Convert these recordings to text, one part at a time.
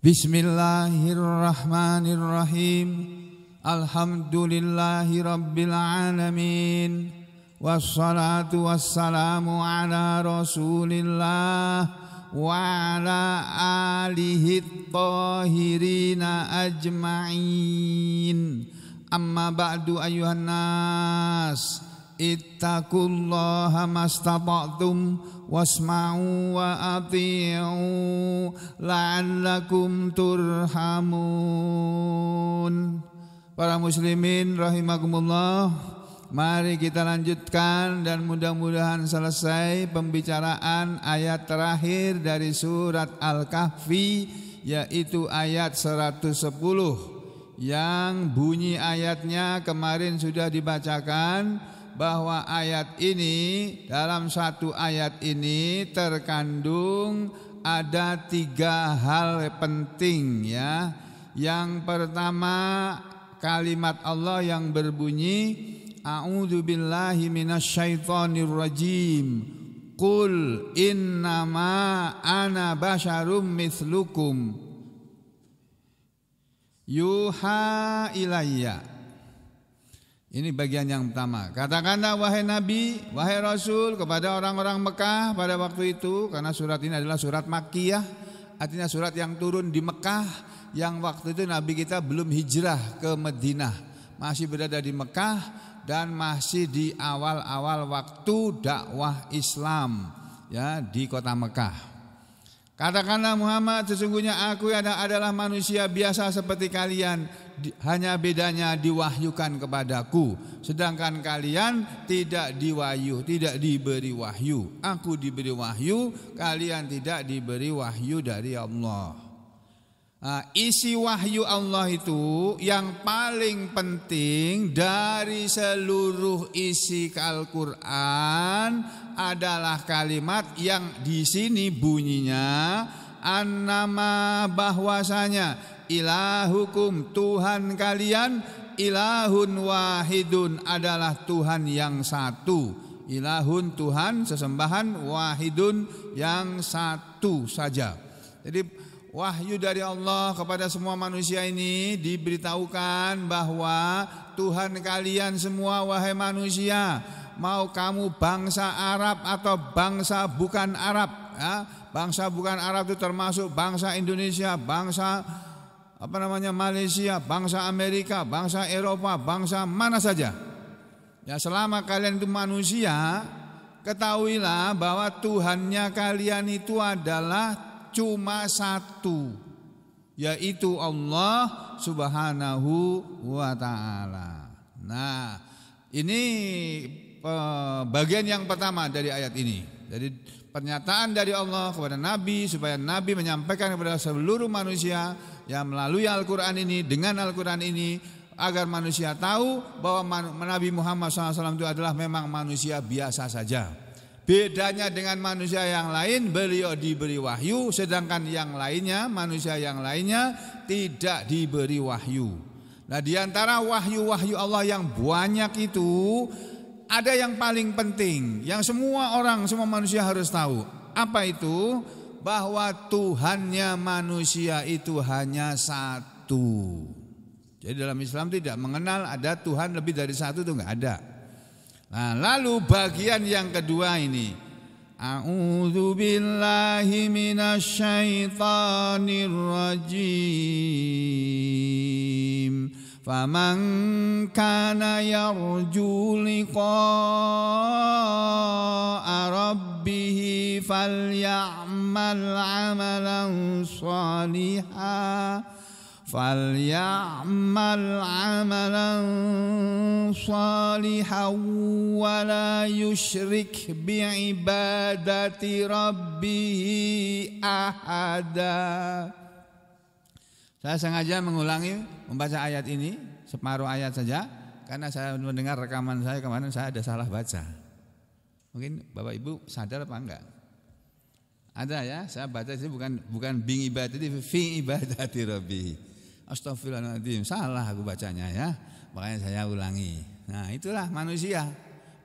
Bismillahirrahmanirrahim. Alhamdulillahi rabbil alamin. Wassalatu wassalamu ala rasulillah wa ala alihi tahirina ajma'in. Amma ba'du ayuhan nas, ittaqullaha mastata'tum wasma'u wa ati'u la'allakum turhamun. Para muslimin rahimakumullah, mari kita lanjutkan dan mudah-mudahan selesai pembicaraan ayat terakhir dari surat Al-Kahfi, yaitu ayat 110 yang bunyi ayatnya kemarin sudah dibacakan, bahwa ayat ini, dalam satu ayat ini terkandung ada 3 hal penting ya. Yang pertama, kalimat Allah yang berbunyi a'udzubillahi minasyaitonir rajim. Qul innama ana basyarum mithlukum yuha ilayya. Ini bagian yang pertama. Katakanlah wahai Nabi, wahai Rasul kepada orang-orang Mekah pada waktu itu, karena surat ini adalah surat Makkiyah, artinya surat yang turun di Mekah, yang waktu itu Nabi kita belum hijrah ke Madinah, masih berada di Mekah dan masih di awal-awal waktu dakwah Islam ya di kota Mekah. Katakanlah Muhammad, sesungguhnya aku adalah manusia biasa seperti kalian, hanya bedanya diwahyukan kepadaku, sedangkan kalian tidak diberi wahyu. Aku diberi wahyu, kalian tidak diberi wahyu dari Allah. Nah, isi wahyu Allah itu yang paling penting dari seluruh isi Al-Quran adalah kalimat yang di sini bunyinya annama, bahwasanya ilahukum, Tuhan kalian, ilahun wahidun, adalah Tuhan yang satu. Ilahun Tuhan sesembahan, wahidun yang satu saja. Jadi wahyu dari Allah kepada semua manusia ini diberitahukan bahwa Tuhan kalian semua wahai manusia, mau kamu bangsa Arab atau bangsa bukan Arab ya. Bangsa bukan Arab itu termasuk bangsa Indonesia, bangsa Malaysia, bangsa Amerika, bangsa Eropa, bangsa mana saja. Ya, selama kalian itu manusia, ketahuilah bahwa Tuhannya kalian itu adalah cuma satu, yaitu Allah Subhanahu wa ta'ala. Nah, ini bagian yang pertama dari ayat ini. Jadi pernyataan dari Allah kepada Nabi supaya Nabi menyampaikan kepada seluruh manusia yang melalui Al-Quran ini, dengan Al-Quran ini, agar manusia tahu bahwa Nabi Muhammad SAW itu adalah memang manusia biasa saja. Bedanya dengan manusia yang lain, beliau diberi wahyu, sedangkan yang lainnya, manusia yang lainnya tidak diberi wahyu. Nah, di antara wahyu-wahyu Allah yang banyak itu, ada yang paling penting, yang semua manusia harus tahu. Apa itu? Bahwa Tuhannya manusia itu hanya satu. Jadi dalam Islam tidak mengenal ada Tuhan lebih dari satu, itu enggak ada. Nah, lalu bagian yang kedua ini, a'udzubillahi minasyaitonir rajim. Faman kana yarju liqa'a rabbih falyamal 'amalan shalihan wa la yusyrik bi'ibadati rabbih ahada. Saya sengaja membaca ayat ini separuh ayat saja, karena saya mendengar rekaman saya kemarin, saya ada salah baca. Mungkin Bapak Ibu sadar apa enggak? Ada ya, saya baca itu bukan bing ibadati, fi ibadati rabbi. Astagfirullahaladzim, salah aku bacanya ya, makanya saya ulangi. Nah, itulah manusia,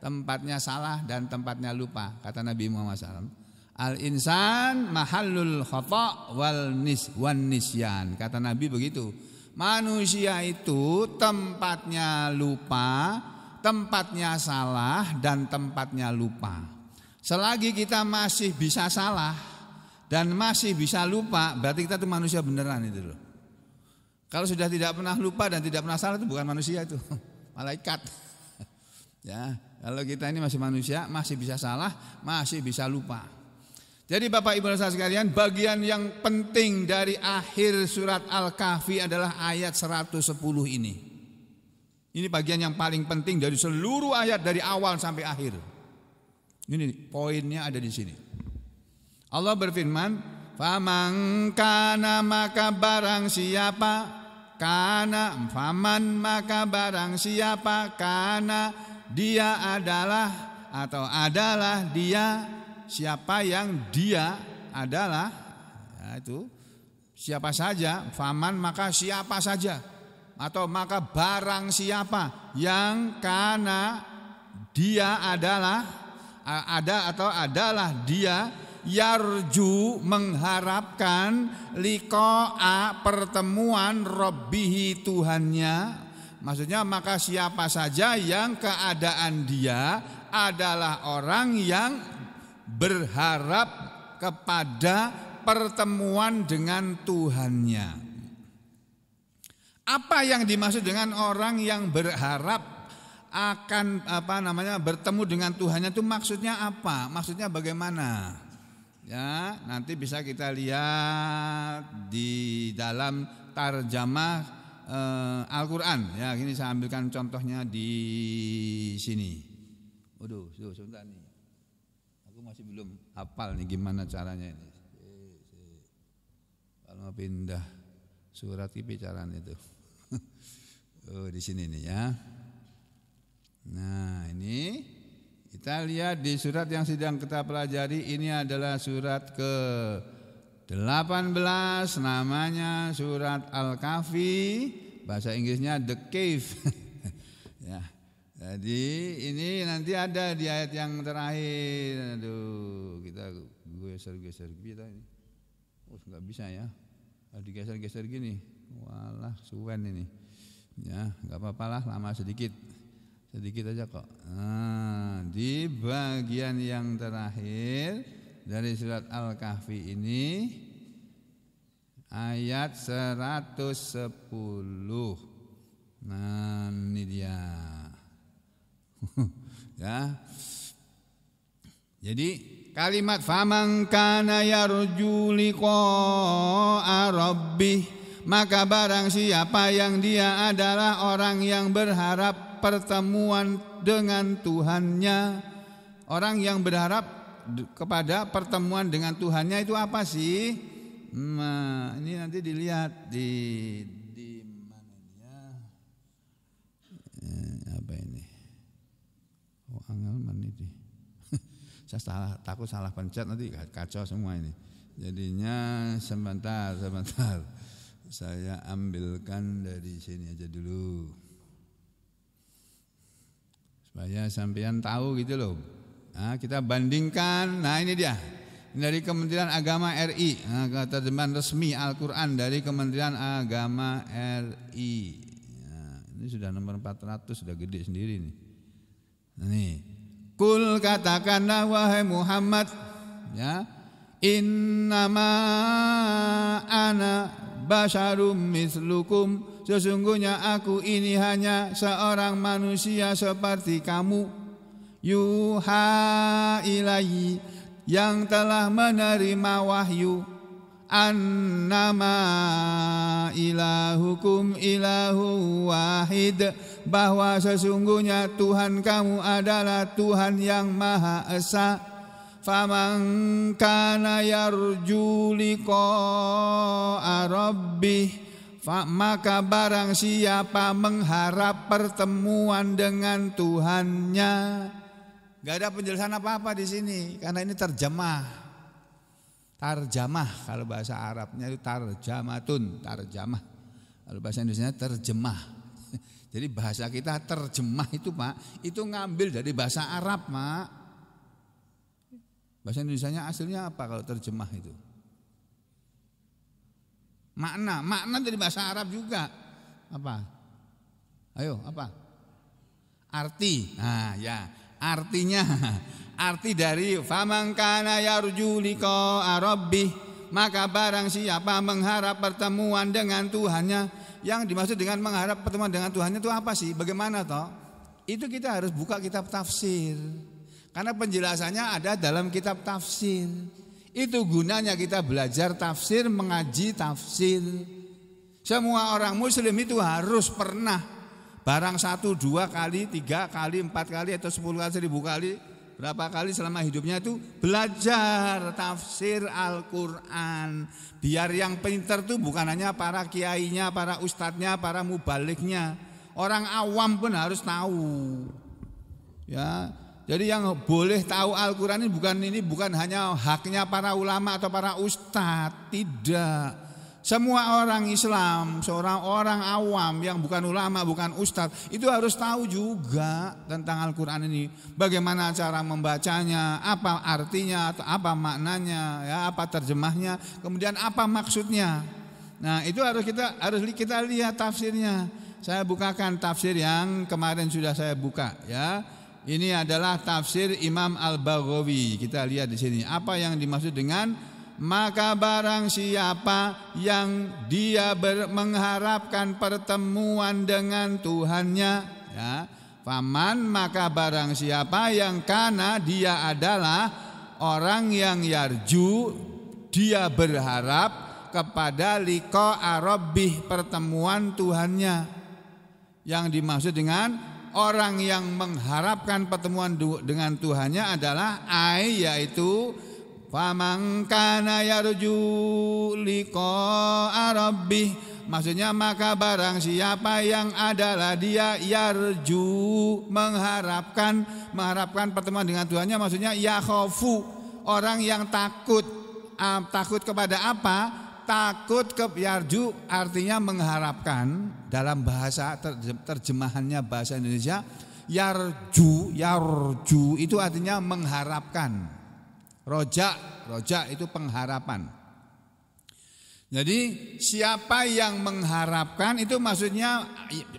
tempatnya salah dan tempatnya lupa, kata Nabi Muhammad SAW. Al-insan mahallul khata' wan nisyan. Kata Nabi begitu. Manusia itu tempatnya lupa, tempatnya salah, dan tempatnya lupa. Selagi kita masih bisa salah dan masih bisa lupa, berarti kita itu manusia beneran itu loh. Kalau sudah tidak pernah lupa dan tidak pernah salah itu bukan manusia itu, malaikat. Ya, kalau kita ini masih manusia, masih bisa salah, masih bisa lupa. Jadi Bapak Ibu saudara sekalian, bagian yang penting dari akhir surat Al-Kahfi adalah ayat 110 ini. Ini bagian yang paling penting dari seluruh ayat dari awal sampai akhir. Ini poinnya ada di sini. Allah berfirman, "Faman kana maka barang siapa kana faman maka barang siapa kana dia adalah atau adalah dia." Siapa yang dia adalah, ya itu siapa saja, faman maka siapa saja, atau maka barang siapa yang karena dia adalah ada atau adalah dia yarju mengharapkan liqa'a pertemuan rabbihi Tuhannya. Maksudnya maka siapa saja yang keadaan dia adalah orang yang berharap kepada pertemuan dengan Tuhannya. Apa yang dimaksud dengan orang yang berharap akan bertemu dengan Tuhannya itu maksudnya apa? Maksudnya bagaimana? Ya, nanti bisa kita lihat di dalam tarjamah Al-Qur'an. Ya, ini saya ambilkan contohnya di sini. Waduh, sebentar nih. Masih belum hafal nih gimana caranya ini. Kalau mau pindah surat IP caranya itu. Oh, di sini nih ya. Nah, ini kita lihat di surat yang sedang kita pelajari, ini adalah surat ke-18, namanya surat Al-Kahfi, bahasa Inggrisnya The Cave. Ya. Jadi ini nanti ada di ayat yang terakhir. Aduh, kita geser kita ini. Oh, nggak bisa ya. Digeser-geser gini. Walah, suwen ini. Ya, nggak apa-apalah, lama sedikit aja kok. Nah, di bagian yang terakhir dari surat Al-Kahfi ini ayat 110. Nah, ini dia. Ya. Jadi kalimat faman kana yarju liqa'a rabbih, maka barang siapa yang dia adalah orang yang berharap pertemuan dengan Tuhannya. Orang yang berharap kepada pertemuan dengan Tuhannya itu apa sih? Nah, ini nanti dilihat di mana ya? Apa ini? Oh, angel meniti. Saya takut salah pencet nanti kacau semua ini. Jadinya sebentar. Saya ambilkan dari sini aja dulu. Supaya sampean tahu gitu loh. Nah, kita bandingkan. Nah, ini dia. Ini dari Kementerian Agama RI. Nah, terjemahan resmi Al-Qur'an dari Kementerian Agama RI. Nah, ini sudah nomor 400, sudah gede sendiri nih. Nih, kul katakanlah wahai Muhammad, ya, innama ana basyarum mislukum, sesungguhnya aku ini hanya seorang manusia seperti kamu, yuha ilaihi, yang telah menerima wahyu, annama ilahukum ilahu wahid, bahwa sesungguhnya Tuhan kamu adalah Tuhan yang Maha Esa. Faman kana yarju liqa'a rabbih, maka barang siapa mengharap pertemuan dengan Tuhannya. Gak ada penjelasan apa-apa di sini karena ini terjemah. Tarjamah, kalau bahasa Arabnya itu tarjamatun, tarjamah. Kalau bahasa Indonesianya terjemah. Jadi bahasa kita terjemah itu Pak, itu ngambil dari bahasa Arab Pak. Bahasa Indonesianya aslinya apa kalau terjemah itu? Makna dari bahasa Arab juga. Apa? Ayo, apa? Arti. Nah, ya, artinya arti dari faman kana yarju liqa'a rabbih, maka barang siapa mengharap pertemuan dengan Tuhannya. Yang dimaksud dengan mengharap pertemuan dengan Tuhannya itu apa sih? Bagaimana toh? Itu kita harus buka kitab tafsir. Karena penjelasannya ada dalam kitab tafsir. Itu gunanya kita belajar tafsir, mengaji tafsir. Semua orang muslim itu harus pernah barang 1, 2 kali, 3 kali, 4 kali atau 10 kali, 1000 kali, berapa kali selama hidupnya itu belajar tafsir Al-Quran. Biar yang pintar itu bukan hanya para kiainya, para ustadznya, para mubaliknya. Orang awam pun harus tahu. Ya. Jadi yang boleh tahu Al-Quran ini bukan hanya haknya para ulama atau para ustadz, tidak. Semua orang Islam, seorang orang awam yang bukan ulama, bukan ustadz, itu harus tahu juga tentang Al-Quran ini. Bagaimana cara membacanya, apa artinya, atau apa maknanya, ya, apa terjemahnya, kemudian apa maksudnya. Nah, itu harus kita lihat tafsirnya. Saya bukakan tafsir yang kemarin sudah saya buka, ya. Ini adalah tafsir Imam Al-Baghawi. Kita lihat di sini apa yang dimaksud dengan maka barang siapa yang dia mengharapkan pertemuan dengan Tuhannya, ya. Faman, maka barang siapa yang kana dia adalah orang yang yarju, dia berharap kepada liqa'a rabbih, pertemuan Tuhannya. Yang dimaksud dengan orang yang mengharapkan pertemuan dengan Tuhannya adalah yaitu faman kana yarju liqa'a rabbih, maksudnya maka barang siapa yang adalah dia yarju, mengharapkan pertemuan dengan Tuhannya, maksudnya yakhafu, orang yang takut. Takut kepada apa? Takut ke yarju artinya mengharapkan. Dalam bahasa terjemahannya bahasa Indonesia, yarju itu artinya mengharapkan. Roja itu pengharapan. Jadi siapa yang mengharapkan itu maksudnya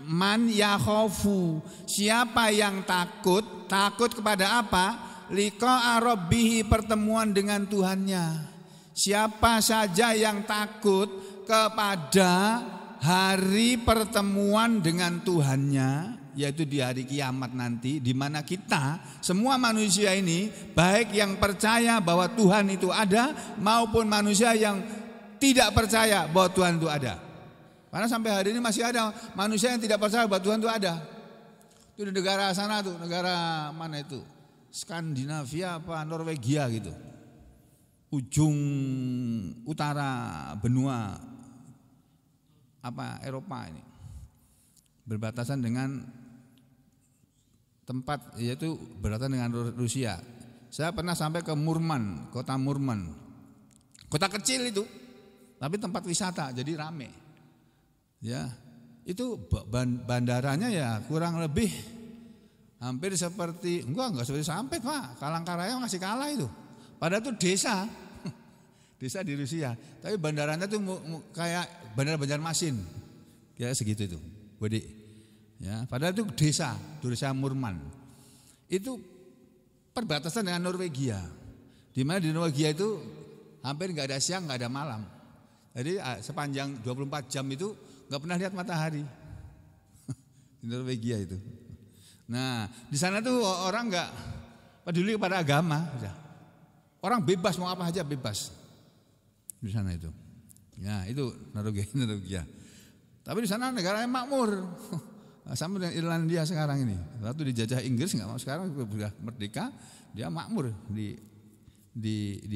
man yakhafu. Siapa yang takut kepada apa? Liqa'a rabbih, pertemuan dengan Tuhannya. Siapa saja yang takut kepada hari pertemuan dengan Tuhannya, yaitu di hari kiamat nanti, di mana kita semua manusia ini, baik yang percaya bahwa Tuhan itu ada maupun manusia yang tidak percaya bahwa Tuhan itu ada. Karena sampai hari ini masih ada manusia yang tidak percaya bahwa Tuhan itu ada. Itu di negara sana tuh, negara mana itu? Skandinavia apa Norwegia gitu. Ujung utara benua Eropa ini, berbatasan dengan tempat, yaitu berbatasan dengan Rusia. Saya pernah sampai ke Murman, kota Murman, kota kecil itu, tapi tempat wisata, jadi rame. Ya, itu bandaranya ya kurang lebih hampir seperti enggak seperti sampai Pak, Palangkaraya masih kalah itu. Padahal itu desa di Rusia, tapi bandaranya tuh kayak bandara Banjarmasin, kayak segitu itu, Budi. Ya, padahal itu desa Murman. Itu perbatasan dengan Norwegia, di mana di Norwegia itu hampir nggak ada siang, nggak ada malam. Jadi sepanjang 24 jam itu nggak pernah lihat matahari di Norwegia itu. Nah, di sana tuh orang nggak peduli kepada agama, orang bebas mau apa aja bebas. Di sana itu, ya itu Norwegia. Tapi di sana negaranya makmur, sama dengan Irlandia sekarang ini. Waktu dijajah Inggris nggak mau, sekarang sudah merdeka, dia makmur di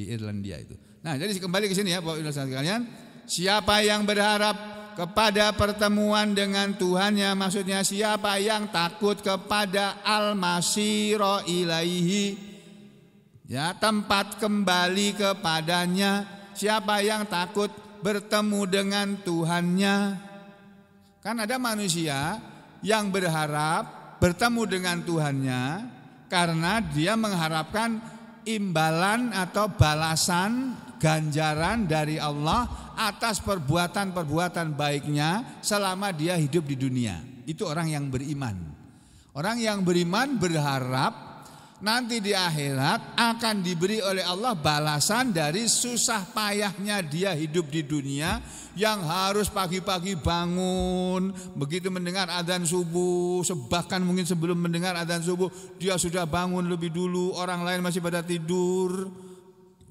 Irlandia itu. Nah, jadi kembali ke sini ya, Bapak Ibu sekalian, siapa yang berharap kepada pertemuan dengan Tuhannya, maksudnya siapa yang takut kepada al-masira ilaihi, ya tempat kembali kepadanya. Siapa yang takut bertemu dengan Tuhannya? Kan ada manusia yang berharap bertemu dengan Tuhannya karena dia mengharapkan imbalan atau balasan ganjaran dari Allah atas perbuatan-perbuatan baiknya selama dia hidup di dunia. Itu orang yang beriman. Orang yang beriman berharap nanti di akhirat akan diberi oleh Allah balasan dari susah payahnya dia hidup di dunia, yang harus pagi-pagi bangun, begitu mendengar adzan subuh, bahkan mungkin sebelum mendengar adzan subuh dia sudah bangun lebih dulu, orang lain masih pada tidur.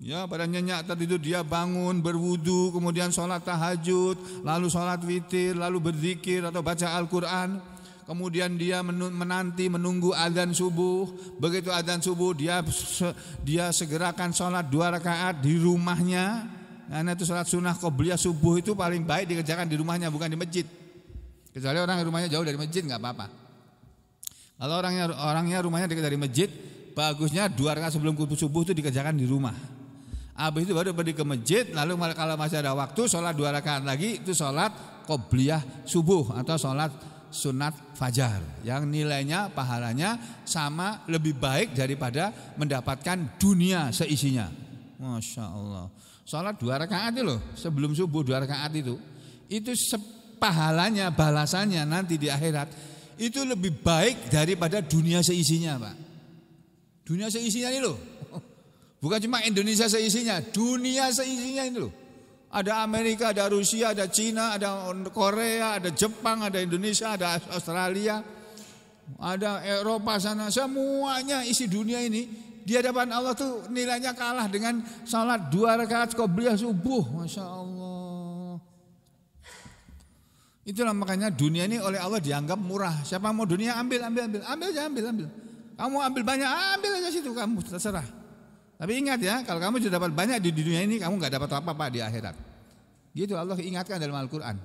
Ya, pada nyenyak tertidur, dia bangun, berwudu, kemudian sholat tahajud, lalu sholat witir, lalu berzikir atau baca Al-Quran. Kemudian dia menunggu adzan subuh. Begitu adzan subuh dia segerakan sholat 2 rakaat di rumahnya. Karena itu sholat sunnah qobliyah subuh itu paling baik dikerjakan di rumahnya, bukan di masjid. Kecuali orang rumahnya jauh dari masjid, nggak apa-apa. Kalau orangnya rumahnya dekat dari masjid, bagusnya 2 rakaat sebelum subuh itu dikerjakan di rumah. Habis itu baru pergi ke masjid. Lalu kalau masih ada waktu, sholat 2 rakaat lagi, itu sholat qobliyah subuh atau sholat sunat fajar, yang nilainya pahalanya sama, lebih baik daripada mendapatkan dunia seisinya. Masya Allah. Sholat 2 rakaat itu loh, sebelum subuh 2 rakaat itu pahalanya, balasannya nanti di akhirat itu lebih baik daripada dunia seisinya, Pak. Dunia seisinya ini loh, bukan cuma Indonesia seisinya, dunia seisinya ini loh. Ada Amerika, ada Rusia, ada Cina, ada Korea, ada Jepang, ada Indonesia, ada Australia, ada Eropa sana. Semuanya isi dunia ini di hadapan Allah tuh nilainya kalah dengan salat 2 rakaat qobliyah subuh. Masya Allah. Itulah makanya dunia ini oleh Allah dianggap murah. Siapa mau dunia ambil aja. Kamu ambil banyak, ambil aja situ, kamu terserah. Tapi ingat ya, kalau kamu sudah dapat banyak di dunia ini, kamu gak dapat apa-apa di akhirat. Gitu Allah ingatkan dalam Al-Quran.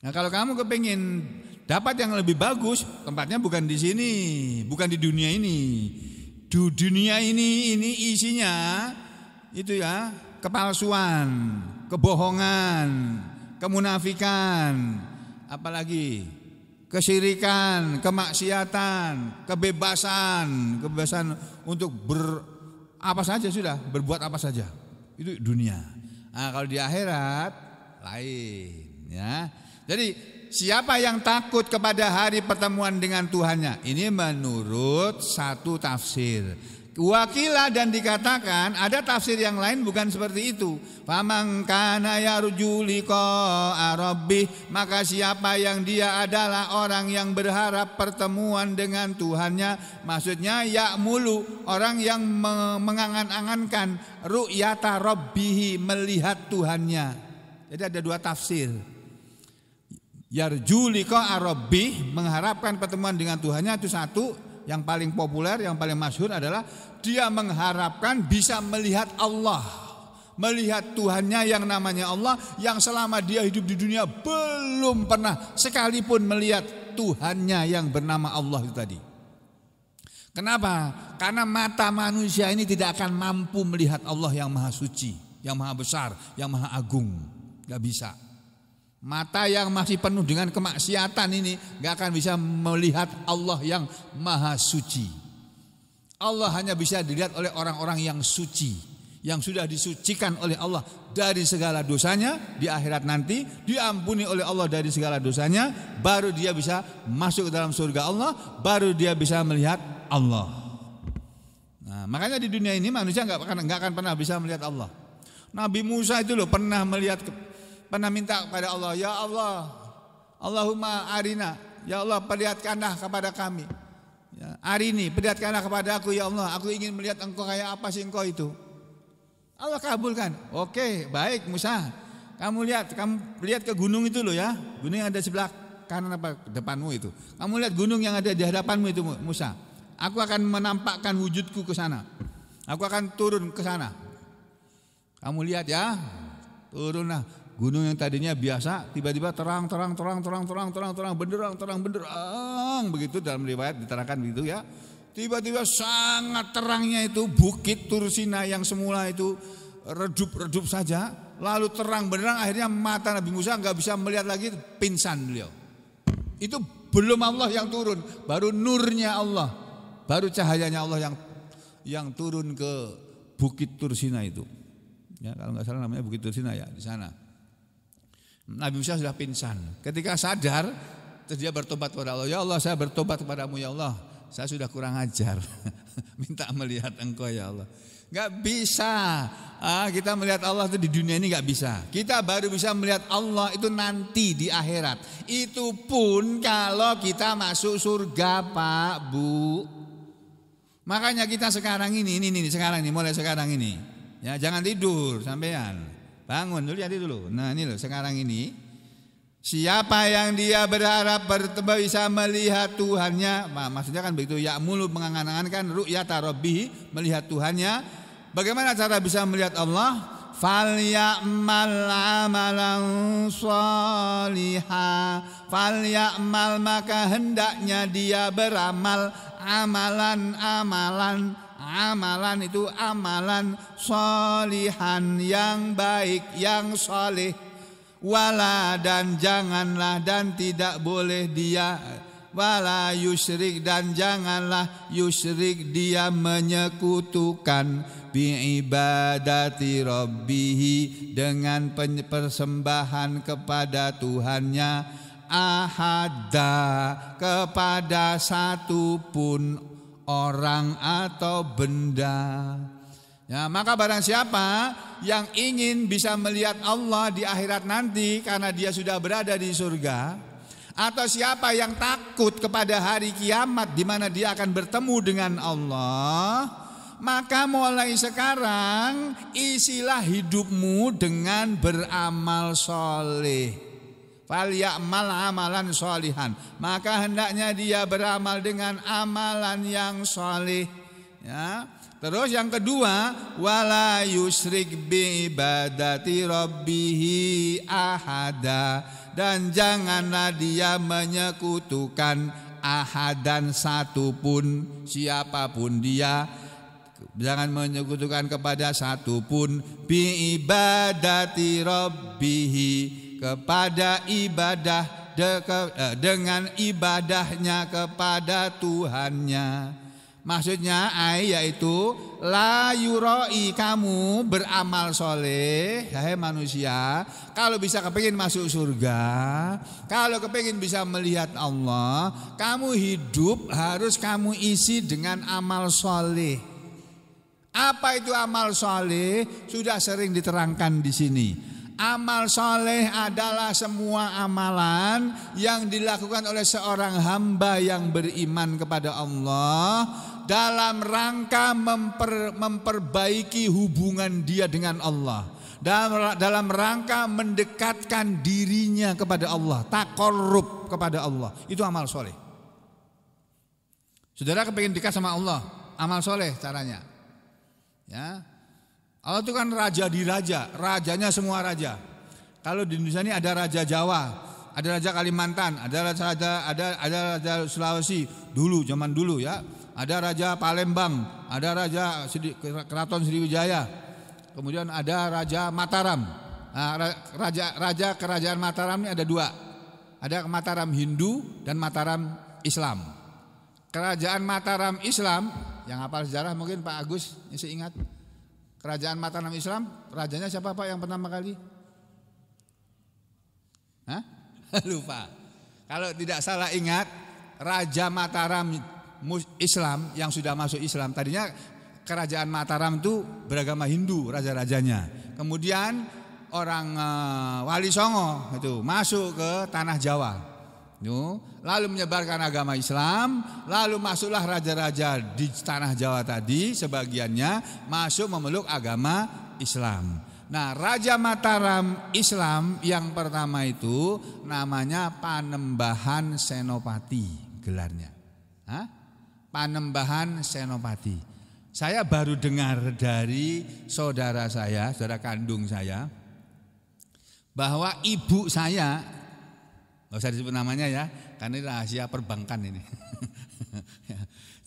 Nah, kalau kamu kepingin dapat yang lebih bagus, tempatnya bukan di sini, bukan di dunia ini. Di dunia ini isinya itu ya, kepalsuan, kebohongan, kemunafikan, apalagi kesyirikan, kemaksiatan, kebebasan untuk apa saja sudah, berbuat apa saja. Itu dunia. Nah, kalau di akhirat lain ya. Jadi siapa yang takut kepada hari pertemuan dengan Tuhannya? Ini menurut satu tafsir. Wakilah dan dikatakan ada tafsir yang lain bukan seperti itu. Faman kana yarju liqa'a rabbih, maka siapa yang dia adalah orang yang berharap pertemuan dengan Tuhannya, maksudnya ya'mulu, orang yang mengangan-angankan ru'yata rabbih, melihat Tuhannya. Jadi ada 2 tafsir. Yarju liqa'a rabbih, mengharapkan pertemuan dengan Tuhannya, itu satu. Yang paling populer, yang paling masyhur adalah dia mengharapkan bisa melihat Allah, melihat Tuhannya yang namanya Allah, yang selama dia hidup di dunia belum pernah sekalipun melihat Tuhannya yang bernama Allah itu tadi. Kenapa? Karena mata manusia ini tidak akan mampu melihat Allah yang maha suci, yang maha besar, yang maha agung. Gak bisa. Mata yang masih penuh dengan kemaksiatan ini gak akan bisa melihat Allah yang maha suci. Allah hanya bisa dilihat oleh orang-orang yang suci, yang sudah disucikan oleh Allah dari segala dosanya. Di akhirat nanti diampuni oleh Allah dari segala dosanya, baru dia bisa masuk ke dalam surga Allah, baru dia bisa melihat Allah. Nah, makanya di dunia ini manusia gak akan pernah bisa melihat Allah. Nabi Musa itu loh pernah minta kepada Allah, ya Allah, Allahumma arina, ya Allah perlihatkanlah kepada kami, ya, arini, perlihatkanlah kepada aku ya Allah, aku ingin melihat engkau kayak apa sih engkau itu. Allah kabulkan. Oke, baik Musa, kamu lihat ke gunung itu loh ya, gunung yang ada sebelah kanan apa depanmu itu. Kamu lihat gunung yang ada di hadapanmu itu Musa. Aku akan menampakkan wujudku ke sana. Aku akan turun ke sana. Kamu lihat ya, turunlah. Gunung yang tadinya biasa tiba-tiba terang benderang begitu, dalam riwayat diterangkan begitu ya. Tiba-tiba sangat terangnya itu bukit Tursina yang semula itu redup saja, lalu terang benderang, akhirnya mata Nabi Musa nggak bisa melihat lagi, pingsan beliau. Itu belum Allah yang turun, baru nurnya Allah, baru cahayanya Allah yang yang turun ke Bukit Tursina itu. Ya, kalau nggak salah namanya Bukit Tursina ya, di sana. Nabi Musa sudah pingsan. Ketika sadar, terus dia bertobat kepada Allah. Ya Allah, saya bertobat kepadamu ya Allah. Saya sudah kurang ajar. Minta melihat Engkau ya Allah. Nggak bisa. Kita melihat Allah itu di dunia ini nggak bisa. Kita baru bisa melihat Allah itu nanti di akhirat. Itu pun kalau kita masuk surga, Pak, Bu. Makanya kita sekarang ini mulai sekarang ini, ya jangan tidur sampean, bangun dulu, lihat dulu. Nah ini loh sekarang ini, siapa yang dia berharap bisa melihat Tuhannya, maksudnya kan begitu, ya'mulu mengangan-angankan ru'yata rabbih, melihat Tuhannya. Bagaimana cara bisa melihat Allah? Falya'mal amalan shaliha, falya'mal maka hendaknya dia beramal amalan itu amalan sholihan yang baik, yang sholih. Wala dan janganlah dan tidak boleh dia, wala yusyrik dan janganlah yusyrik dia menyekutukan biibadati rabbihi dengan persembahan kepada Tuhannya, ahada kepada satupun orang atau benda. Ya, maka barang siapa yang ingin bisa melihat Allah di akhirat nanti karena dia sudah berada di surga, atau siapa yang takut kepada hari kiamat di mana dia akan bertemu dengan Allah, maka mulai sekarang isilah hidupmu dengan beramal soleh. Falya'mal amalan sholihan, maka hendaknya dia beramal dengan amalan yang soleh. Ya. Terus yang kedua, wala yusyrik bi ibadati rabbihi ahada, dan janganlah dia menyekutukan ahadan satupun, siapapun dia, jangan menyekutukan kepada satupun bi ibadati rabbihi, kepada ibadah dengan ibadahnya kepada Tuhannya. Maksudnya yaitu la yuroi, kamu beramal soleh, hai manusia, kalau bisa kepingin masuk surga, kalau kepingin bisa melihat Allah, kamu hidup harus kamu isi dengan amal soleh. Apa itu amal soleh? Sudah sering diterangkan di sini. Amal soleh adalah semua amalan yang dilakukan oleh seorang hamba yang beriman kepada Allah dalam rangka memperbaiki hubungan dia dengan Allah, dalam rangka mendekatkan dirinya kepada Allah, taqarrub kepada Allah. Itu amal soleh. Saudara kepingin dekat sama Allah, amal soleh caranya. Ya, Allah itu kan raja di raja, rajanya semua raja. Kalau di Indonesia ini ada raja Jawa, ada raja Kalimantan, ada raja Sulawesi dulu, zaman dulu ya. Ada raja Palembang, ada raja Keraton Sriwijaya. Kemudian ada raja Mataram. Nah, raja kerajaan Mataram ini ada dua. Ada Mataram Hindu dan Mataram Islam. Kerajaan Mataram Islam, yang hafal sejarah mungkin Pak Agus masih ingat. Kerajaan Mataram Islam, rajanya siapa Pak yang pertama kali? Hah? Lupa. Kalau tidak salah ingat, Raja Mataram Islam yang sudah masuk Islam. Tadinya kerajaan Mataram itu beragama Hindu, raja-rajanya. Kemudian orang Wali Songo itu masuk ke tanah Jawa. Lalu menyebarkan agama Islam, lalu masuklah raja-raja di tanah Jawa tadi, sebagiannya masuk memeluk agama Islam. Nah, Raja Mataram Islam yang pertama itu namanya Panembahan Senopati gelarnya. Hah? Panembahan Senopati. Saya baru dengar dari saudara saya, saudara kandung saya, bahwa ibu saya, nggak usah disebut namanya ya, karena ini rahasia perbankan ini.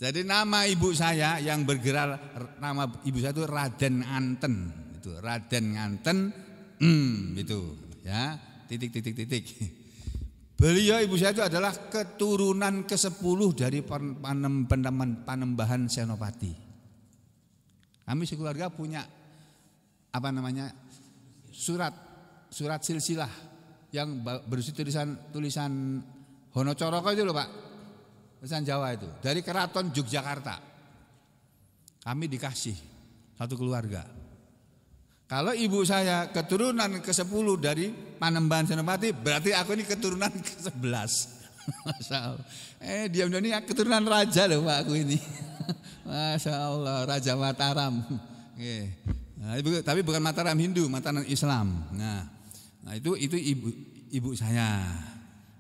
Jadi nama ibu saya yang bergerak, nama ibu saya itu Raden Nganten, itu Raden Nganten, itu ya, titik. Beliau ibu saya itu adalah keturunan ke-10 dari Panembahan Senopati. Kami sekeluarga punya surat silsilah yang berisi tulisan Honocoroko itu loh Pak, tulisan Jawa itu dari Keraton Yogyakarta. Kami dikasih satu keluarga. Kalau ibu saya keturunan ke-10 dari Panembahan Senopati, berarti aku ini keturunan ke-11. Masya Allah. Diam-diam ini keturunan raja loh Pak aku ini. Masya Allah, Raja Mataram. Nah, tapi bukan Mataram Hindu, Mataram Islam. Nah itu ibu saya.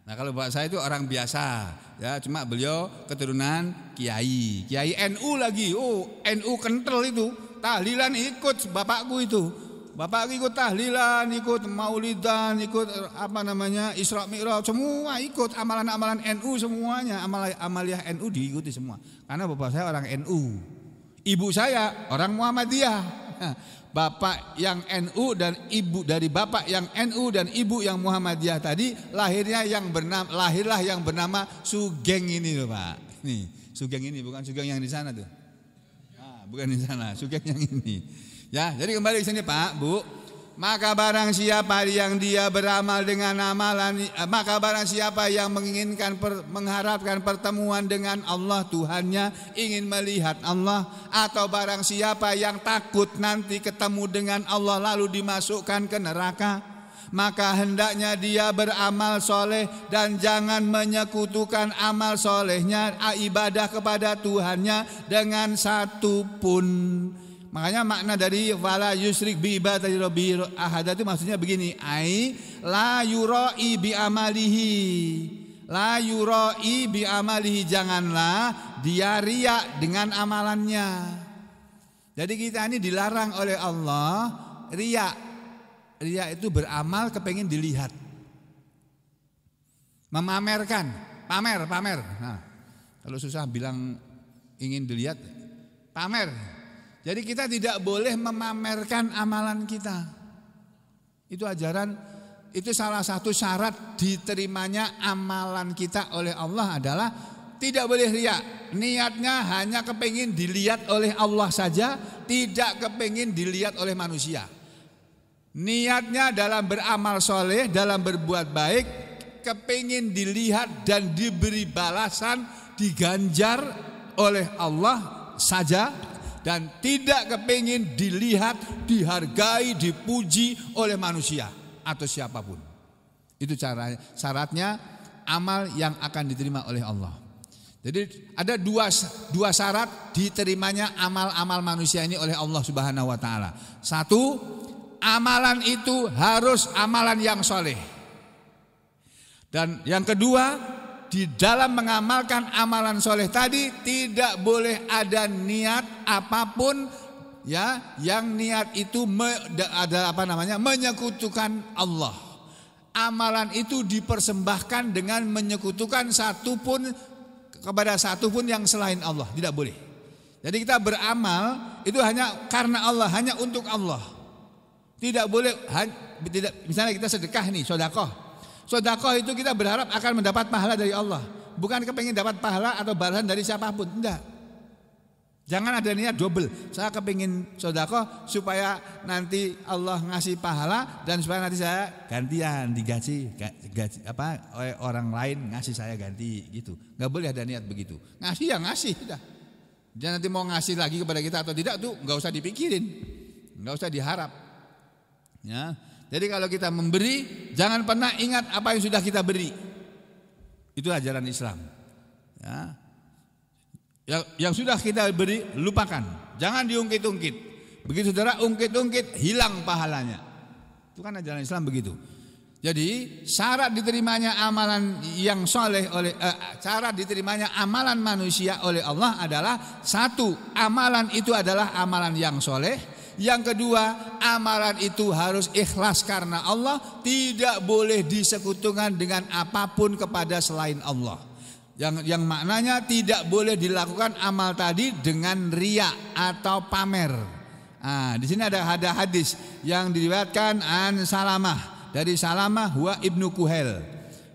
Nah kalau bapak saya itu orang biasa, ya cuma beliau keturunan kiai NU lagi. Oh NU kental itu, tahlilan ikut bapakku itu. Bapak ikut tahlilan, ikut maulidan, ikut Isra Mi'raj, semua ikut amalan-amalan NU semuanya, amaliah NU diikuti semua. Karena bapak saya orang NU, ibu saya orang Muhammadiyah. Bapak yang NU dan ibu dari bapak yang NU dan ibu yang Muhammadiyah tadi lahirlah yang bernama Sugeng ini loh Pak. Nih Sugeng ini bukan Sugeng yang di sana tuh. Bukan di sana, Sugeng yang ini. Ya, jadi kembali ke sini Pak, Bu. Maka barang siapa yang dia beramal dengan amalan, maka barang siapa yang mengharapkan pertemuan dengan Allah Tuhannya, ingin melihat Allah, atau barang siapa yang takut nanti ketemu dengan Allah lalu dimasukkan ke neraka, maka hendaknya dia beramal soleh dan jangan menyekutukan amal solehnya, ibadah kepada Tuhannya dengan satu pun. Makanya makna dari wala yusyrik bi ibadati rabbil ahad itu maksudnya begini, la yura'i bi amalihi, janganlah dia riya dengan amalannya. Jadi kita ini dilarang oleh Allah riya. Riya itu beramal kepengin dilihat, memamerkan, pamer. Nah, kalau susah bilang ingin dilihat, pamer. Jadi kita tidak boleh memamerkan amalan kita. Itu ajaran, itu salah satu syarat diterimanya amalan kita oleh Allah adalah tidak boleh riya. Niatnya hanya kepengin dilihat oleh Allah saja, tidak kepengin dilihat oleh manusia. Niatnya dalam beramal soleh, dalam berbuat baik, kepengin dilihat dan diberi balasan, diganjar oleh Allah saja, dan tidak kepingin dilihat, dihargai, dipuji oleh manusia atau siapapun. Itu syaratnya amal yang akan diterima oleh Allah. Jadi ada dua syarat diterimanya amal-amal manusia ini oleh Allah Subhanahu wa taala. Satu, amalan itu harus amalan yang soleh. Dan yang kedua, di dalam mengamalkan amalan soleh tadi tidak boleh ada niat apapun ya yang niat itu menyekutukan Allah. Amalan itu dipersembahkan dengan menyekutukan kepada satu pun yang selain Allah, tidak boleh. Jadi kita beramal itu hanya karena Allah, hanya untuk Allah. Tidak boleh misalnya kita sedekah nih, sedekah. Sedekah itu kita berharap akan mendapat pahala dari Allah, bukan kepengin dapat pahala atau balasan dari siapapun, enggak. Jangan ada niat double. Saya kepengin sedekah supaya nanti Allah ngasih pahala dan supaya nanti saya gantian digaji oleh orang lain ngasih saya ganti gitu. Enggak boleh ada niat begitu. Ngasih ya ngasih sudah. Jangan nanti mau ngasih lagi kepada kita atau tidak tuh enggak usah dipikirin. Enggak usah diharap. Ya. Jadi kalau kita memberi, jangan pernah ingat apa yang sudah kita beri. Itu ajaran Islam. Ya. Yang sudah kita beri, lupakan. Jangan diungkit-ungkit. Begitu saudara ungkit-ungkit, hilang pahalanya. Itu kan ajaran Islam begitu. Jadi syarat diterimanya amalan yang soleh syarat diterimanya amalan manusia oleh Allah adalah satu, amalan itu adalah amalan yang soleh. Yang kedua, amalan itu harus ikhlas karena Allah, tidak boleh disekutukan dengan apapun kepada selain Allah. Yang maknanya tidak boleh dilakukan amal tadi dengan riya atau pamer. Nah, di sini ada hadis yang diriwayatkan an Salamah, dari Salamah huwa ibnu Kuhel.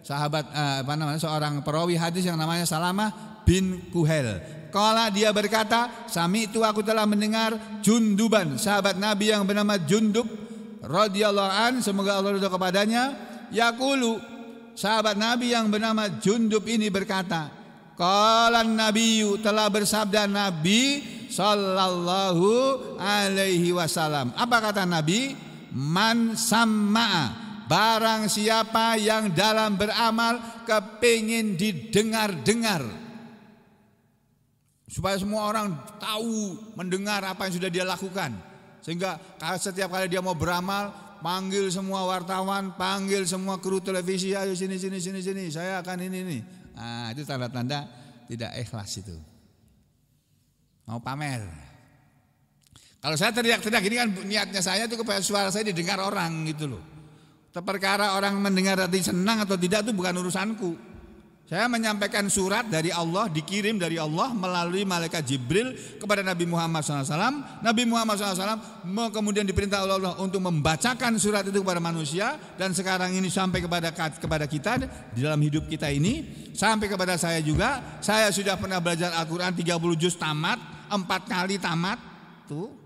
Sahabat seorang perawi hadis yang namanya Salamah bin Kuhel. Qala dia berkata, sami itu aku telah mendengar Junduban, sahabat Nabi yang bernama Jundub radhiyallahu an, semoga Allah ridha kepadanya, yaqulu, sahabat Nabi yang bernama Jundub ini berkata, qala nabiyyu, telah bersabda Nabi sallallahu alaihi wasallam. Apa kata Nabi? Man samma'a, barang siapa yang dalam beramal kepingin didengar-dengar, supaya semua orang tahu, mendengar apa yang sudah dia lakukan, sehingga setiap kali dia mau beramal, panggil semua wartawan, panggil semua kru televisi, ayo sini, saya akan ini. Nah, itu tanda-tanda tidak ikhlas itu. Mau pamer. Kalau saya teriak-teriak ini kan niatnya saya itu supaya suara saya didengar orang gitu loh. Perkara orang mendengar tadi senang atau tidak itu bukan urusanku. Saya menyampaikan surat dari Allah, dikirim dari Allah melalui malaikat Jibril kepada Nabi Muhammad SAW. Nabi Muhammad SAW kemudian diperintah oleh Allah untuk membacakan surat itu kepada manusia. Dan sekarang ini sampai kepada kita di dalam hidup kita ini, sampai kepada saya juga. Saya sudah pernah belajar Al-Quran 30 juz tamat, 4 kali tamat tuh.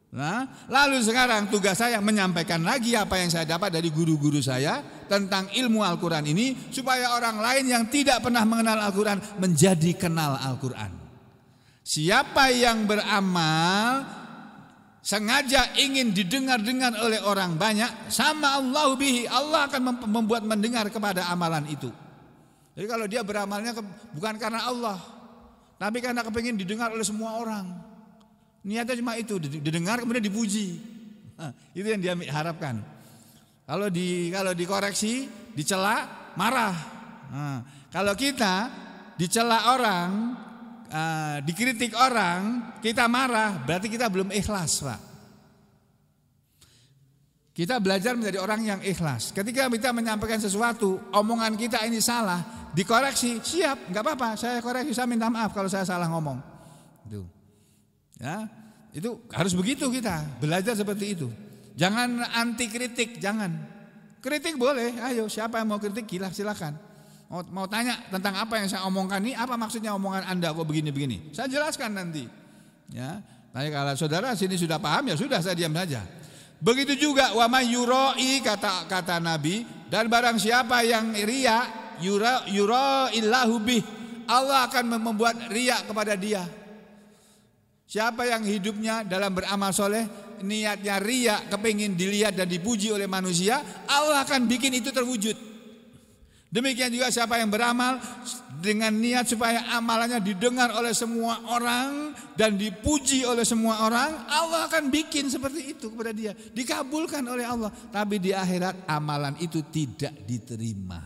Nah, lalu sekarang tugas saya menyampaikan lagi apa yang saya dapat dari guru-guru saya tentang ilmu Al-Quran ini, supaya orang lain yang tidak pernah mengenal Al-Quran menjadi kenal Al-Quran. Siapa yang beramal sengaja ingin didengar-dengar oleh orang banyak, sama Allah bihi, Allah akan membuat mendengar kepada amalan itu. Jadi kalau dia beramalnya bukan karena Allah, tapi karena kepingin didengar oleh semua orang, niatnya cuma itu, didengar kemudian dipuji. Nah, itu yang dia harapkan. Kalau dikoreksi, dicela, marah. Nah, kalau kita dicela orang, dikritik orang, kita marah, berarti kita belum ikhlas, Pak. Kita belajar menjadi orang yang ikhlas. Ketika kita menyampaikan sesuatu, omongan kita ini salah, dikoreksi, siap, nggak apa-apa, saya koreksi, saya minta maaf kalau saya salah ngomong. Itu. Ya, itu harus begitu, kita belajar seperti itu. Jangan anti kritik, jangan. Kritik boleh, ayo siapa yang mau kritik silakan. Mau tanya tentang apa yang saya omongkan ini, apa maksudnya omongan Anda kok begini-begini? Saya jelaskan nanti. Ya, tapi kalau saudara sini sudah paham, ya sudah, saya diam saja. Begitu juga wa may yurai, kata Nabi, dan barang siapa yang riya, yura illahu bih, Allah akan membuat riya kepada dia. Siapa yang hidupnya dalam beramal soleh, niatnya riya, kepingin dilihat dan dipuji oleh manusia, Allah akan bikin itu terwujud. Demikian juga siapa yang beramal dengan niat supaya amalannya didengar oleh semua orang dan dipuji oleh semua orang, Allah akan bikin seperti itu kepada dia, dikabulkan oleh Allah. Tapi di akhirat amalan itu tidak diterima.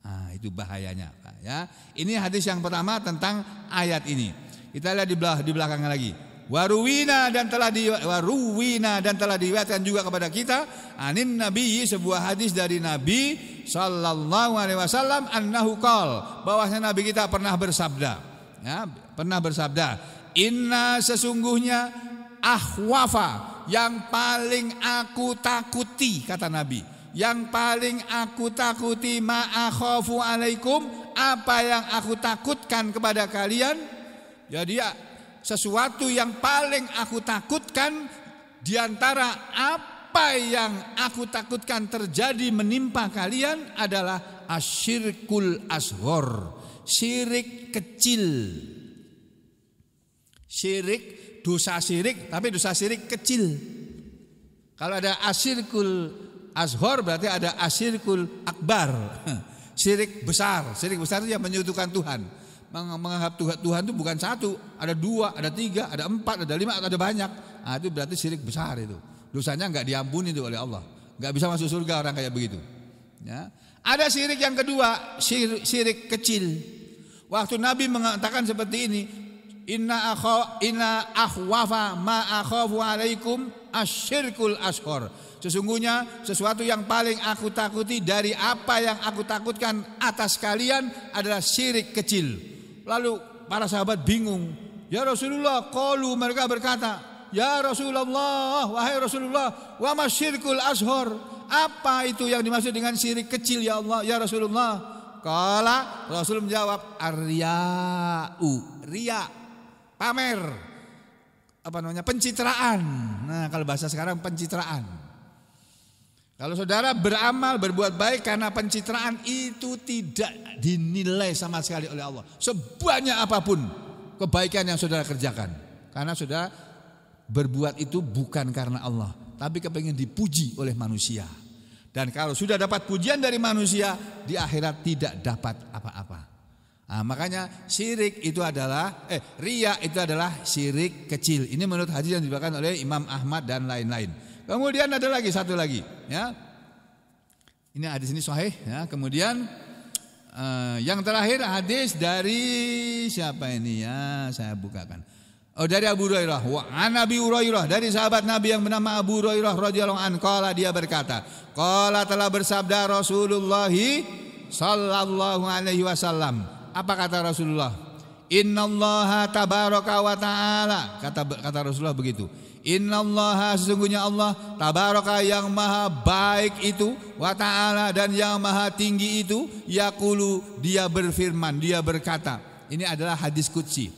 Nah, itu bahayanya, Pak, ya. Ini hadis yang pertama tentang ayat ini. Kita lihat di belakangnya lagi. Waruwina dan telah diriwayatkan juga kepada kita anin Nabi, sebuah hadis dari Nabi sallallahu alaihi wasallam, annahu qol, bahwasanya Nabi kita pernah bersabda, ya, inna, sesungguhnya, akhwafa, yang paling aku takuti, kata Nabi, yang paling aku takuti, ma akhafu alaikum, apa yang aku takutkan kepada kalian. Jadi ya, sesuatu yang paling aku takutkan di antara apa yang aku takutkan terjadi menimpa kalian adalah asyirkul ashor, syirik kecil. Syirik, dosa syirik, tapi dosa syirik kecil. Kalau ada asyirkul ashor berarti ada asyirkul akbar, syirik besar. Syirik besar itu yang menyekutukan Tuhan. Menganggap Tuhan itu bukan satu, ada 2, ada 3, ada 4, ada 5, ada banyak. Nah, itu berarti syirik besar itu. Dosanya enggak diampuni itu oleh Allah. Enggak bisa masuk surga orang kayak begitu. Ya. Ada syirik yang kedua, syirik kecil. Waktu Nabi mengatakan seperti ini, inna akhwafa ma akhafu alaikum asyirkul ashor. Sesungguhnya sesuatu yang paling aku takuti dari apa yang aku takutkan atas kalian adalah syirik kecil. Lalu para sahabat bingung. Ya Rasulullah, qalu, mereka berkata, ya Rasulullah, wahai Rasulullah, wa masyirkul ashor, apa itu yang dimaksud dengan syirik kecil ya Allah, ya Rasulullah? Qala, Rasul menjawab, ar-riya'u, riya. pamer, pencitraan. Nah, kalau bahasa sekarang pencitraan. Kalau saudara beramal, berbuat baik karena pencitraan, itu tidak dinilai sama sekali oleh Allah. Sebanyak apapun kebaikan yang saudara kerjakan, karena saudara berbuat itu bukan karena Allah, tapi kepengen dipuji oleh manusia. Dan kalau sudah dapat pujian dari manusia, di akhirat tidak dapat apa-apa. Nah, makanya syirik itu adalah riya itu adalah syirik kecil. Ini menurut hadis yang diriwayatkan oleh Imam Ahmad dan lain-lain. Kemudian ada lagi satu lagi, ya. Ini hadis ini sahih, ya. Kemudian yang terakhir hadis dari siapa ini, ya? Saya bukakan. Dari Abu Hurairah, Nabi Hurairah, dari sahabat Nabi yang bernama Abu Hurairah radhiyallahu anhu, qala, dia berkata, qala, telah bersabda Rasulullah sallallahu alaihi wasallam. Apa kata Rasulullah? Innallaha tabaraka wa ta'ala, kata Rasulullah begitu. Innallaha, sesungguhnya Allah, tabaraka, yang maha baik itu, wa ta'ala, dan yang maha tinggi itu, yaqulu, dia berfirman, dia berkata. Ini adalah hadis qudsi.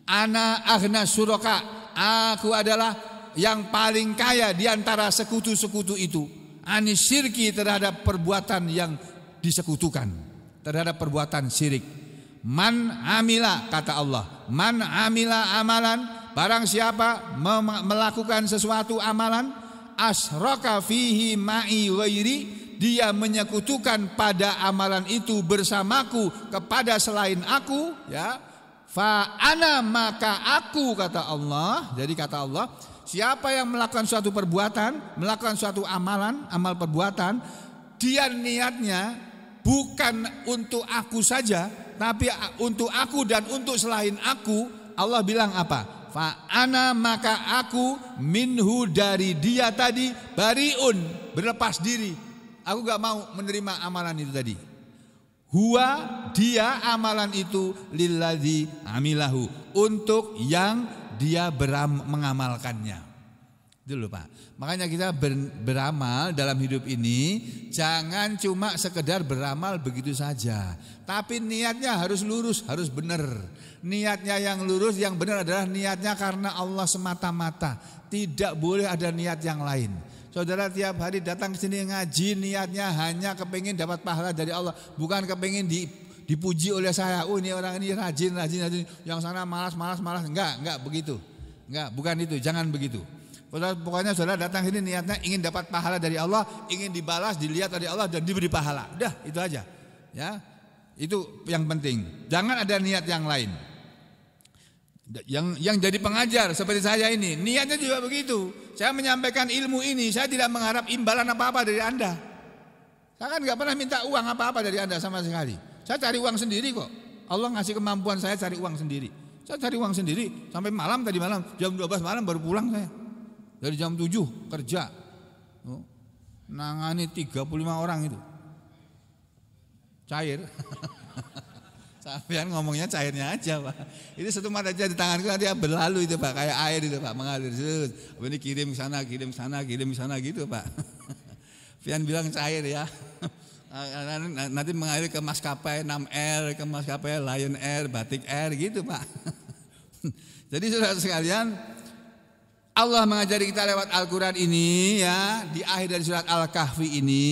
Ana aghna suraka, aku adalah yang paling kaya di antara sekutu-sekutu itu. Anis syirki, terhadap perbuatan yang disekutukan, terhadap perbuatan syirik. Man amila, kata Allah, man amila amalan, barang siapa melakukan sesuatu amalan, asyraka fihi ma'i ghairi, dia menyekutukan pada amalan itu bersamaku, kepada selain aku, ya. Fa ana, maka aku, kata Allah. Jadi kata Allah, siapa yang melakukan suatu perbuatan, melakukan suatu amalan, amal perbuatan, dia niatnya bukan untuk aku saja, tapi untuk aku dan untuk selain aku. Allah bilang apa? Fa ana, maka aku, minhu, dari dia tadi, bariun, berlepas diri. Aku gak mau menerima amalan itu tadi. Huwa, dia, amalan itu, lilladzi amilahu, untuk yang dia mengamalkannya. Itu loh Pak. Makanya kita beramal dalam hidup ini jangan cuma sekedar beramal begitu saja, tapi niatnya harus lurus, harus benar. Niatnya yang lurus, yang benar adalah niatnya karena Allah semata-mata. Tidak boleh ada niat yang lain. Saudara tiap hari datang ke sini ngaji, niatnya hanya kepingin dapat pahala dari Allah, bukan kepingin dipuji oleh saya. Oh, ini orang ini rajin. Yang sana malas. Enggak begitu. Enggak, bukan itu. Jangan begitu. Pokoknya saudara datang sini niatnya ingin dapat pahala dari Allah, ingin dibalas, dilihat oleh Allah dan diberi pahala. Udah, itu aja. Ya. Itu yang penting. Jangan ada niat yang lain. Yang jadi pengajar seperti saya ini, niatnya juga begitu. Saya menyampaikan ilmu ini, saya tidak mengharap imbalan apa-apa dari Anda. Saya kan gak pernah minta uang apa-apa dari Anda sama sekali. Saya cari uang sendiri kok. Allah ngasih kemampuan saya cari uang sendiri. Saya cari uang sendiri sampai malam, tadi malam jam 12 malam baru pulang saya. Dari jam 7 kerja. Nangani 35 orang itu. Cair. Sampean ngomongnya cairnya aja Pak. Itu satu mata aja di tanganku nanti berlalu itu Pak, kayak air itu Pak, mengalir. Ini kirim sana gitu Pak. Pian bilang cair ya. Nanti mengalir ke maskapai 6R, ke maskapai Lion Air, Batik Air gitu Pak. Jadi saudara sekalian, Allah mengajari kita lewat Al-Quran ini, ya, di akhir dari surat Al-Kahfi ini,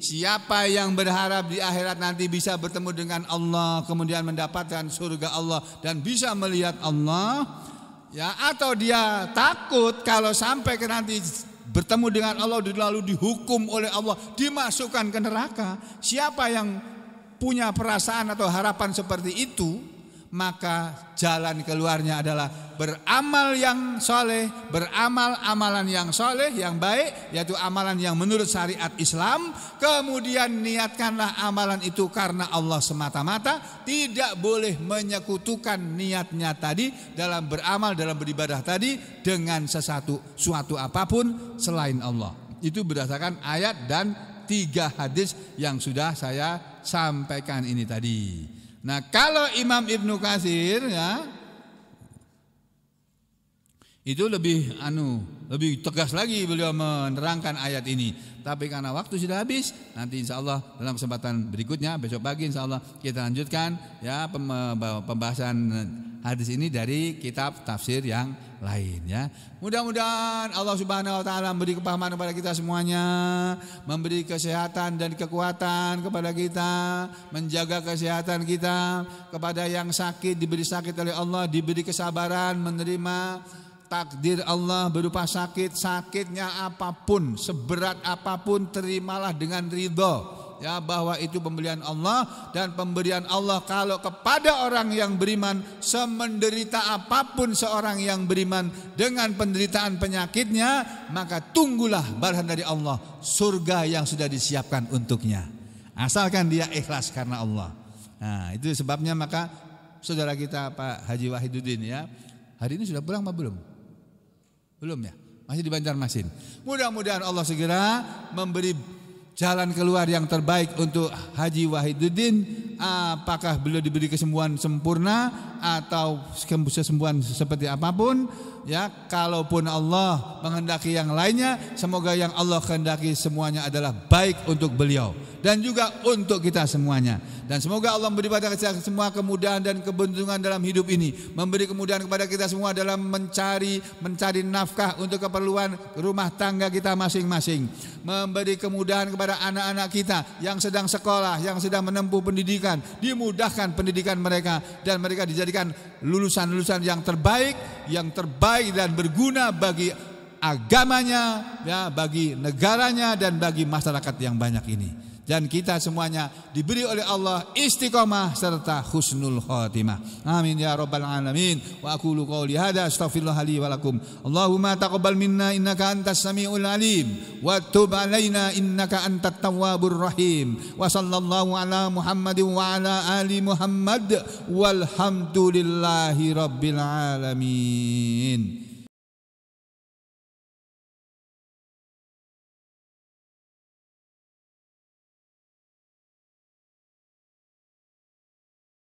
siapa yang berharap di akhirat nanti bisa bertemu dengan Allah, kemudian mendapatkan surga Allah dan bisa melihat Allah, ya, atau dia takut kalau sampai ke nanti bertemu dengan Allah lalu dihukum oleh Allah, dimasukkan ke neraka. Siapa yang punya perasaan atau harapan seperti itu, maka jalan keluarnya adalah beramal yang soleh, beramal amalan yang soleh, yang baik, yaitu amalan yang menurut syariat Islam. Kemudian niatkanlah amalan itu karena Allah semata-mata. Tidak boleh menyekutukan niatnya tadi dalam beramal, dalam beribadah tadi dengan suatu apapun selain Allah. Itu berdasarkan ayat dan 3 hadis yang sudah saya sampaikan ini tadi. Nah, kalau Imam Ibnu Katsir, ya, Itu lebih tegas lagi beliau menerangkan ayat ini. Tapi karena waktu sudah habis, nanti insya Allah dalam kesempatan berikutnya, besok pagi insya Allah kita lanjutkan ya pembahasan hadis ini dari kitab tafsir yang lain ya. Mudah-mudahan Allah Subhanahu wa taala memberi kepahaman kepada kita semuanya, memberi kesehatan dan kekuatan kepada kita, menjaga kesehatan kita, kepada yang sakit diberi sakit oleh Allah, diberi kesabaran menerima takdir Allah berupa sakit, sakitnya apapun, seberat apapun terimalah dengan ridho ya, bahwa itu pemberian Allah, dan pemberian Allah kalau kepada orang yang beriman, semenderita apapun seorang yang beriman dengan penderitaan penyakitnya, maka tunggulah balasan dari Allah, surga yang sudah disiapkan untuknya, asalkan dia ikhlas karena Allah. Nah, itu sebabnya maka saudara kita Pak Haji Wahiduddin ya, hari ini sudah pulang apa belum? Belum ya, masih di Banjarmasin. Mudah-mudahan Allah segera memberi jalan keluar yang terbaik untuk Haji Wahiduddin. Apakah beliau diberi kesembuhan sempurna atau kesembuhan seperti apapun ya, kalaupun Allah menghendaki yang lainnya, semoga yang Allah kehendaki semuanya adalah baik untuk beliau dan juga untuk kita semuanya. Dan semoga Allah memberi pada kita semua kemudahan dan keberuntungan dalam hidup ini, memberi kemudahan kepada kita semua dalam mencari nafkah untuk keperluan rumah tangga kita masing-masing, memberi kemudahan kepada anak-anak kita yang sedang sekolah, yang sedang menempuh pendidikan, dimudahkan pendidikan mereka dan mereka dijadikan lulusan-lulusan yang terbaik dan berguna bagi agamanya ya, bagi negaranya dan bagi masyarakat yang banyak ini. Dan kita semuanya diberi oleh Allah istiqomah serta husnul khotimah. Amin ya rabbal alamin. Wa aqulu qouli hadza astaghfirullah li wa lakum. Allahumma taqabbal minna innaka antas samiul alim wa tub alaina innaka antat tawwabur rahim. Wa sallallahu ala Muhammadin wa ala ali Muhammad walhamdulillahi rabbil alamin.